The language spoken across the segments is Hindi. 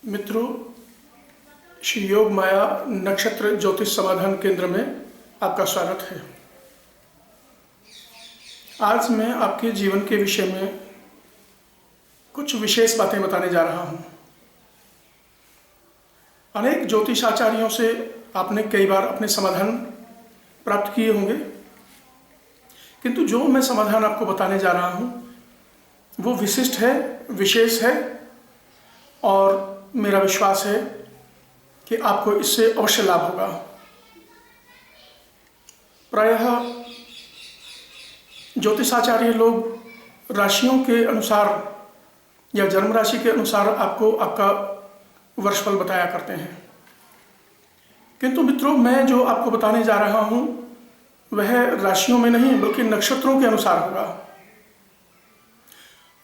मित्रों, श्री योग माया नक्षत्र ज्योतिष समाधान केंद्र में आपका स्वागत है। आज मैं आपके जीवन के विषय में कुछ विशेष बातें बताने जा रहा हूं। अनेक ज्योतिष आचार्यों से आपने कई बार अपने समाधान प्राप्त किए होंगे, किंतु जो मैं समाधान आपको बताने जा रहा हूं वो विशिष्ट है, विशेष है और मेरा विश्वास है कि आपको इससे अवश्य लाभ होगा। प्रायः ज्योतिषाचार्य लोग राशियों के अनुसार या जन्म राशि के अनुसार आपको आपका वर्षफल बताया करते हैं, किंतु मित्रों मैं जो आपको बताने जा रहा हूं वह राशियों में नहीं बल्कि नक्षत्रों के अनुसार होगा।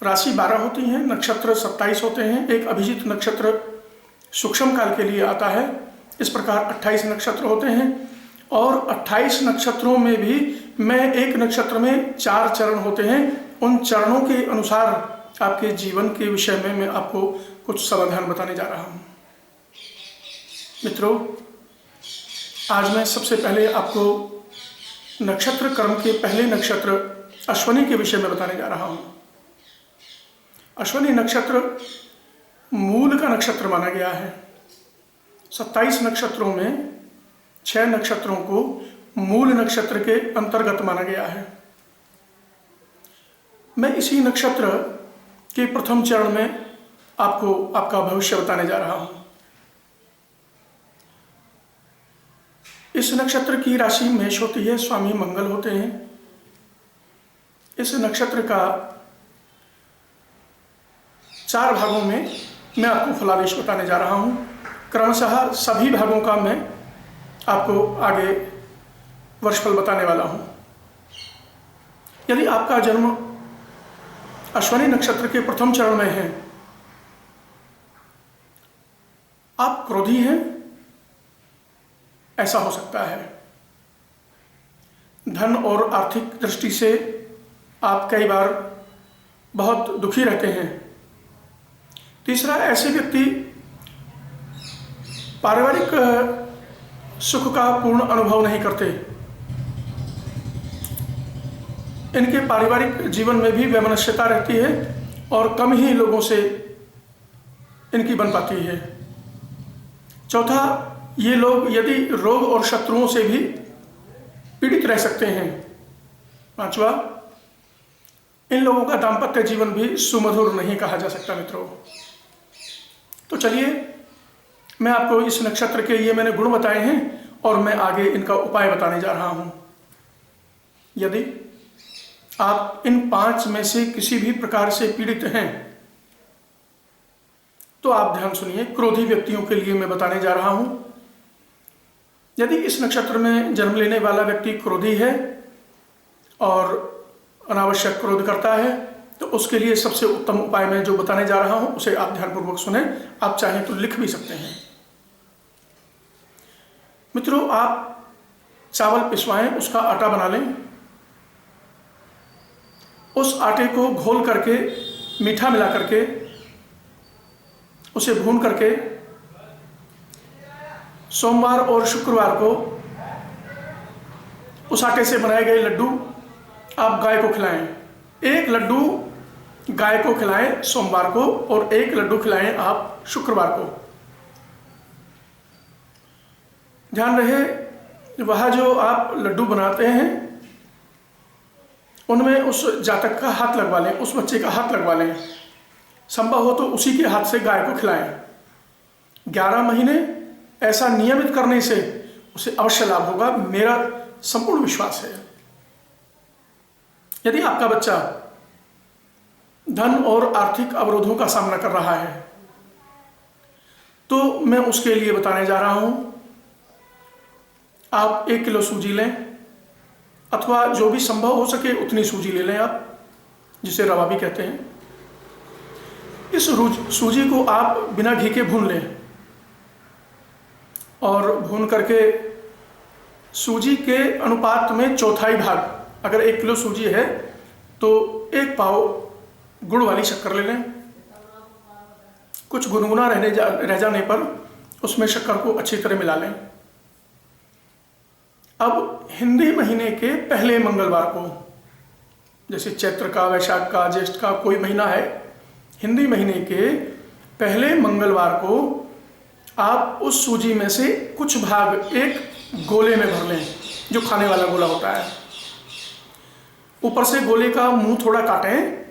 राशि 12 होती हैं, नक्षत्र 27 होते हैं। एक अभिजीत नक्षत्र सूक्ष्म काल के लिए आता है। इस प्रकार 28 नक्षत्र होते हैं और 28 नक्षत्रों में भी मैं एक नक्षत्र में 4 चरण होते हैं। उन चरणों के अनुसार आपके जीवन के विषय में मैं आपको कुछ समाधान बताने जा रहा हूं। मित्रों, आज मैं सबसे पहले आपको नक्षत्र क्रम के पहले नक्षत्र अश्विनी के विषय में बताने जा रहा हूं। अश्विनी नक्षत्र मूल का नक्षत्र माना गया है। 27 नक्षत्रों में 6 नक्षत्रों को मूल नक्षत्र के अंतर्गत माना गया है। मैं इसी नक्षत्र के प्रथम चरण में आपको आपका भविष्य बताने जा रहा हूं। इस नक्षत्र की राशि मेष होती है, स्वामी मंगल होते हैं। इस नक्षत्र का 4 भागों में मैं आपको फलादेश बताने जा रहा हूं। क्रमशः सभी भागों का मैं आपको आगे वर्षफल बताने वाला हूं। यदि आपका जन्म अश्विनी नक्षत्र के प्रथम चरण में है, आप क्रोधी हैं, ऐसा हो सकता है। धन और आर्थिक दृष्टि से आप कई बार बहुत दुखी रहते हैं। तीसरा, ऐसे व्यक्ति पारिवारिक सुख का पूर्ण अनुभव नहीं करते। इनके पारिवारिक जीवन में भी वैमनस्यता रहती है और कम ही लोगों से इनकी बन पाती है। चौथा, ये लोग यदि रोग और शत्रुओं से भी पीड़ित रह सकते हैं। पांचवा, इन लोगों का दाम्पत्य जीवन भी सुमधुर नहीं कहा जा सकता। मित्रों, तो चलिए मैं आपको इस नक्षत्र के ये मैंने गुण बताए हैं और मैं आगे इनका उपाय बताने जा रहा हूं। यदि आप इन 5 में से किसी भी प्रकार से पीड़ित हैं तो आप ध्यान सुनिए। क्रोधी व्यक्तियों के लिए मैं बताने जा रहा हूं। यदि इस नक्षत्र में जन्म लेने वाला व्यक्ति क्रोधी है और अनावश्यक क्रोध करता है तो उसके लिए सबसे उत्तम उपाय मैं जो बताने जा रहा हूं उसे आप ध्यानपूर्वक सुने। आप चाहें तो लिख भी सकते हैं। मित्रों, आप चावल पिसवाएं, उसका आटा बना लें। उस आटे को घोल करके मीठा मिला करके उसे भून करके सोमवार और शुक्रवार को उस आटे से बनाए गए लड्डू आप गाय को खिलाएं। 1 लड्डू गाय को खिलाएं सोमवार को और 1 लड्डू खिलाएं आप शुक्रवार को। ध्यान रहे, वह जो आप लड्डू बनाते हैं उनमें उस जातक का हाथ लगवा लें, उस बच्चे का हाथ लगवा लें। संभव हो तो उसी के हाथ से गाय को खिलाएं। 11 महीने ऐसा नियमित करने से उसे अवश्य लाभ होगा, मेरा संपूर्ण विश्वास है। यदि आपका बच्चा धन और आर्थिक अवरोधों का सामना कर रहा है तो मैं उसके लिए बताने जा रहा हूं। आप 1 किलो सूजी लें अथवा जो भी संभव हो सके उतनी सूजी ले लें आप, जिसे रवा भी कहते हैं। इस सूजी को आप बिना घी के भून लें और भून करके सूजी के अनुपात में चौथाई भाग, अगर 1 किलो सूजी है तो 1 पाव गुड़ वाली शक्कर ले लें कुछ गुनगुना रह जाने पर उसमें शक्कर को अच्छी तरह मिला लें। अब हिंदी महीने के पहले मंगलवार को, जैसे चैत्र का, वैशाख का, ज्येष्ठ का कोई महीना है, हिंदी महीने के पहले मंगलवार को आप उस सूजी में से कुछ भाग एक गोले में भर लें, जो खाने वाला गोला होता है। ऊपर से गोले का मुंह थोड़ा काटें,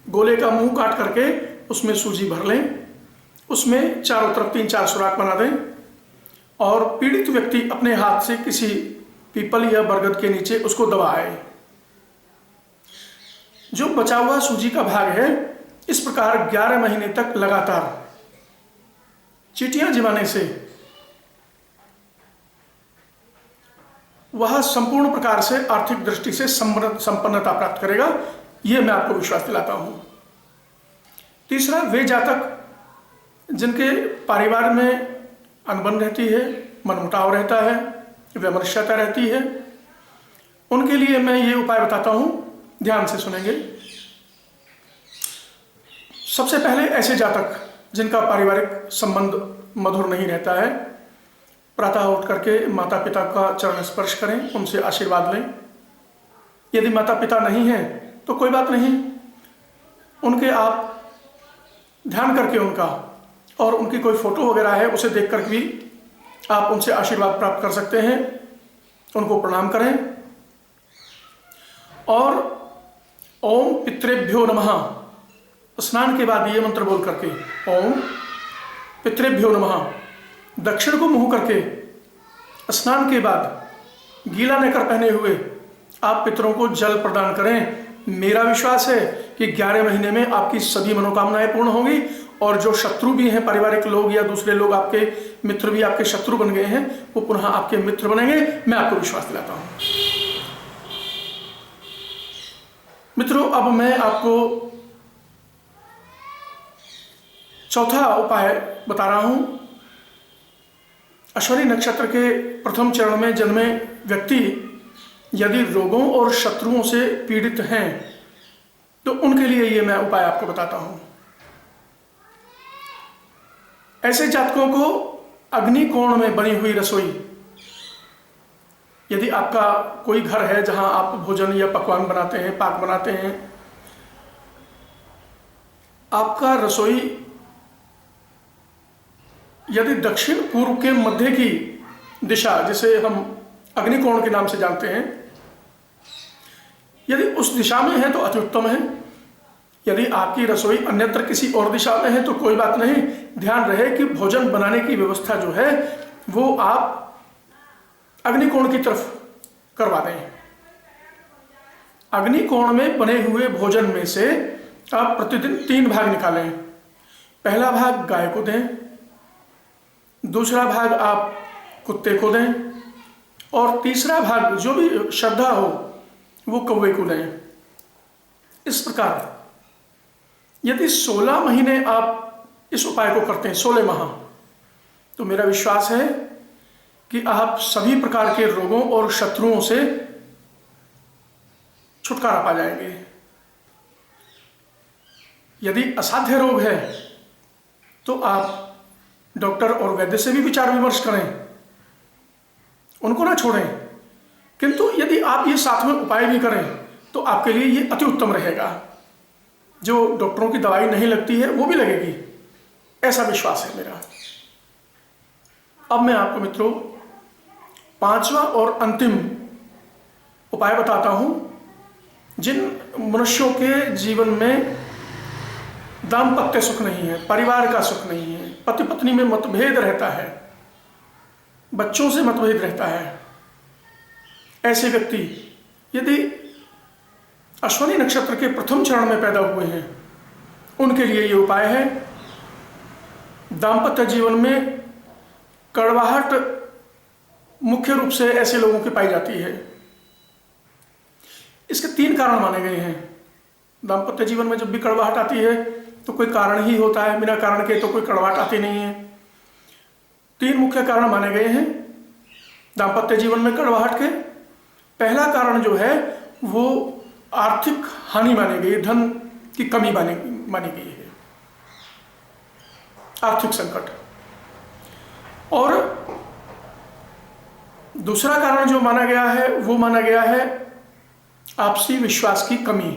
गोले का मुंह काट करके उसमें सूजी भर लें, उसमें चारों तरफ 3-4 सुराख बना दें और पीड़ित व्यक्ति अपने हाथ से किसी पीपल या बरगद के नीचे उसको दबाए। जो बचा हुआ सूजी का भाग है, इस प्रकार 11 महीने तक लगातार चींटियां जिमाने से वह संपूर्ण प्रकार से आर्थिक दृष्टि से संपन्नता प्राप्त करेगा। यह मैं आपको विश्वास दिलाता हूं। तीसरा, वे जातक जिनके परिवार में अनबन रहती है, मनमुटाव रहता है, वैमनस्यता रहती है, उनके लिए मैं ये उपाय बताता हूं, ध्यान से सुनेंगे। सबसे पहले ऐसे जातक जिनका पारिवारिक संबंध मधुर नहीं रहता है, प्रातः उठ करके माता पिता का चरण स्पर्श करें, उनसे आशीर्वाद लें। यदि माता पिता नहीं हैं तो कोई बात नहीं, उनके आप ध्यान करके उनका, और उनकी कोई फोटो वगैरह है उसे देख कर भी आप उनसे आशीर्वाद प्राप्त कर सकते हैं। उनको प्रणाम करें और ओम पितृभ्यो नमः स्नान के बाद ये मंत्र बोल करके, ओम पितृभ्यो नमः, दक्षिण को मुंह करके स्नान के बाद गीला नेकर पहने हुए आप पितरों को जल प्रदान करें। मेरा विश्वास है कि 11 महीने में आपकी सभी मनोकामनाएं पूर्ण होंगी और जो शत्रु भी हैं, पारिवारिक लोग या दूसरे लोग, आपके मित्र भी आपके शत्रु बन गए हैं, वो पुनः आपके मित्र बनेंगे। मैं आपको विश्वास दिलाता हूं। मित्रों, अब मैं आपको चौथा उपाय बता रहा हूं। अश्विनी नक्षत्र के प्रथम चरण में जन्मे व्यक्ति यदि रोगों और शत्रुओं से पीड़ित हैं तो उनके लिए ये मैं उपाय आपको बताता हूं। ऐसे जातकों को अग्निकोण में बनी हुई रसोई, यदि आपका कोई घर है जहां आप भोजन या पकवान बनाते हैं, पाक बनाते हैं, आपका रसोई यदि दक्षिण पूर्व के मध्य की दिशा, जिसे हम अग्निकोण के नाम से जानते हैं, यदि उस दिशा में है तो अति उत्तम है। यदि आपकी रसोई अन्यत्र किसी और दिशा में है तो कोई बात नहीं। ध्यान रहे कि भोजन बनाने की व्यवस्था जो है वो आप अग्निकोण की तरफ करवा दें। अग्निकोण में बने हुए भोजन में से आप प्रतिदिन 3 भाग निकालें। पहला भाग गाय को दें, दूसरा भाग आप कुत्ते को दें और तीसरा भाग जो भी श्रद्धा हो वो कौवे को दें। इस प्रकार यदि 16 महीने आप इस उपाय को करते हैं, 16 माह, तो मेरा विश्वास है कि आप सभी प्रकार के रोगों और शत्रुओं से छुटकारा पा जाएंगे। यदि असाध्य रोग है तो आप डॉक्टर और वैद्य से भी विचार विमर्श करें, उनको ना छोड़ें। किंतु यदि आप ये साथ में उपाय भी करें तो आपके लिए ये अति उत्तम रहेगा। जो डॉक्टरों की दवाई नहीं लगती है वो भी लगेगी, ऐसा विश्वास है मेरा। अब मैं आपको मित्रों 5वां और अंतिम उपाय बताता हूं। जिन मनुष्यों के जीवन में दाम्पत्य सुख नहीं है, परिवार का सुख नहीं है, पति पत्नी में मतभेद रहता है, बच्चों से मतभेद रहता है, ऐसे व्यक्ति यदि अश्विनी नक्षत्र के प्रथम चरण में पैदा हुए हैं, उनके लिए ये उपाय है। दाम्पत्य जीवन में कड़वाहट मुख्य रूप से ऐसे लोगों की पाई जाती है। इसके 3 कारण माने गए हैं। दाम्पत्य जीवन में जब भी कड़वाहट आती है तो कोई कारण ही होता है, बिना कारण के तो कोई कड़वाहट आती नहीं है। 3 मुख्य कारण माने गए हैं दाम्पत्य जीवन में कड़वाहट के। पहला कारण जो है वो आर्थिक हानि मानी गई, धन की कमी मानी गई है। आर्थिक संकट। और दूसरा कारण जो माना गया है वो माना गया है आपसी विश्वास की कमी,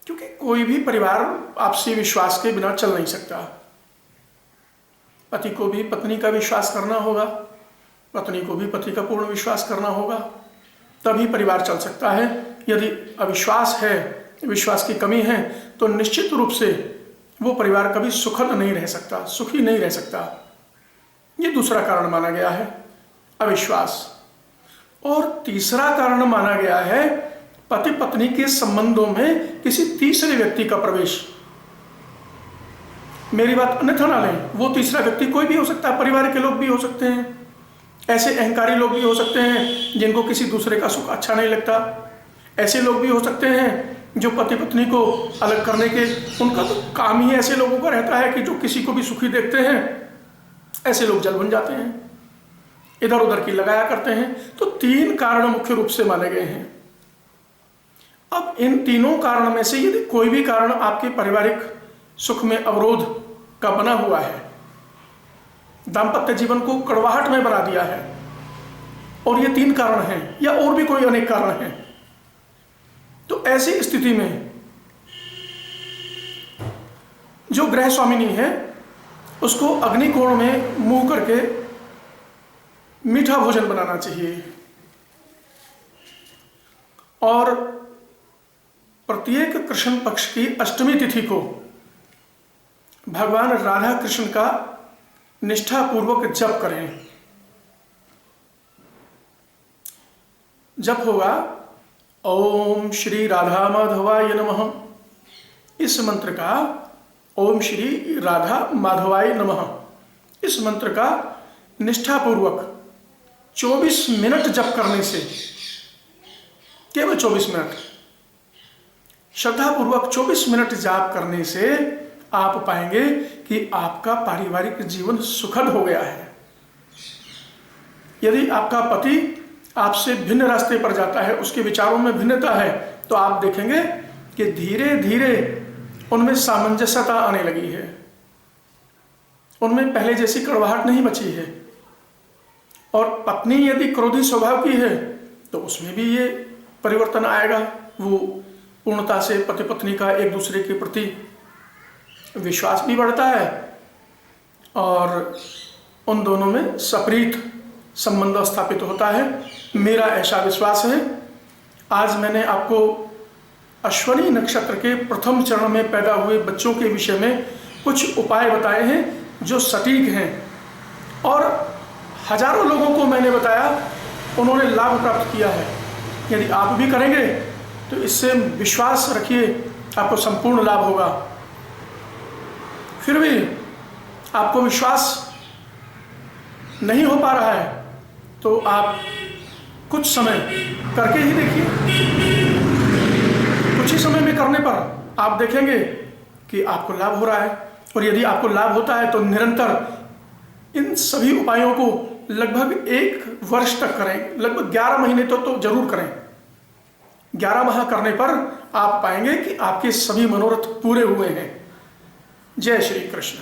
क्योंकि कोई भी परिवार आपसी विश्वास के बिना चल नहीं सकता। पति को भी पत्नी का विश्वास करना होगा, पत्नी को भी पति का पूर्ण विश्वास करना होगा, तभी परिवार चल सकता है। यदि अविश्वास है, विश्वास की कमी है, तो निश्चित रूप से वो परिवार कभी सुखद नहीं रह सकता, सुखी नहीं रह सकता। ये दूसरा कारण माना गया है, अविश्वास। और तीसरा कारण माना गया है पति पत्नी के संबंधों में किसी तीसरे व्यक्ति का प्रवेश। मेरी बात अन्यथा ना लें, वो तीसरा व्यक्ति कोई भी हो सकता है, परिवार के लोग भी हो सकते हैं, ऐसे अहंकारी लोग भी हो सकते हैं जिनको किसी दूसरे का सुख अच्छा नहीं लगता, ऐसे लोग भी हो सकते हैं जो पति पत्नी को अलग करने के, उनका तो काम ही ऐसे लोगों का रहता है कि जो किसी को भी सुखी देखते हैं ऐसे लोग जल बन जाते हैं, इधर उधर की लगाया करते हैं। तो 3 कारण मुख्य रूप से माने गए हैं। अब इन तीनों कारण में से यदि कोई भी कारण आपके पारिवारिक सुख में अवरोध का बना हुआ है, दाम्पत्य जीवन को कड़वाहट में बना दिया है, और ये 3 कारण हैं या और भी कोई अनेक कारण हैं, तो ऐसी स्थिति में जो गृह स्वामिनी है उसको अग्निकोण में मुंह करके मीठा भोजन बनाना चाहिए। और प्रत्येक कृष्ण पक्ष की अष्टमी तिथि को भगवान राधा कृष्ण का निष्ठापूर्वक जप करें। जप होगा ओम श्री राधा माधवाय नमः। इस मंत्र का ओम श्री राधा माधवाय नमः, इस मंत्र का निष्ठापूर्वक 24 मिनट जप करने से, केवल 24 मिनट, श्रद्धापूर्वक 24 मिनट जाप करने से आप पाएंगे कि आपका पारिवारिक जीवन सुखद हो गया है। यदि आपका पति आपसे भिन्न रास्ते पर जाता है, उसके विचारों में भिन्नता है, तो आप देखेंगे कि धीरे धीरे उनमें सामंजस्यता आने लगी है, उनमें पहले जैसी कड़वाहट नहीं बची है। और पत्नी यदि क्रोधी स्वभाव की है तो उसमें भी ये परिवर्तन आएगा, वो पूर्णता से पति पत्नी का एक दूसरे के प्रति विश्वास भी बढ़ता है और उन दोनों में सप्रीत संबंध स्थापित होता है। मेरा ऐसा विश्वास है। आज मैंने आपको अश्वनी नक्षत्र के प्रथम चरण में पैदा हुए बच्चों के विषय में कुछ उपाय बताए हैं जो सटीक हैं, और हजारों लोगों को मैंने बताया, उन्होंने लाभ प्राप्त किया है। यदि आप भी करेंगे तो इससे विश्वास रखिए आपको संपूर्ण लाभ होगा। फिर भी आपको विश्वास नहीं हो पा रहा है तो आप कुछ समय करके ही देखिए। कुछ ही समय में करने पर आप देखेंगे कि आपको लाभ हो रहा है, और यदि आपको लाभ होता है तो निरंतर इन सभी उपायों को लगभग 1 वर्ष तक करें, लगभग 11 महीने तो जरूर करें। 11 माह करने पर आप पाएंगे कि आपके सभी मनोरथ पूरे हुए हैं। जय श्री कृष्ण।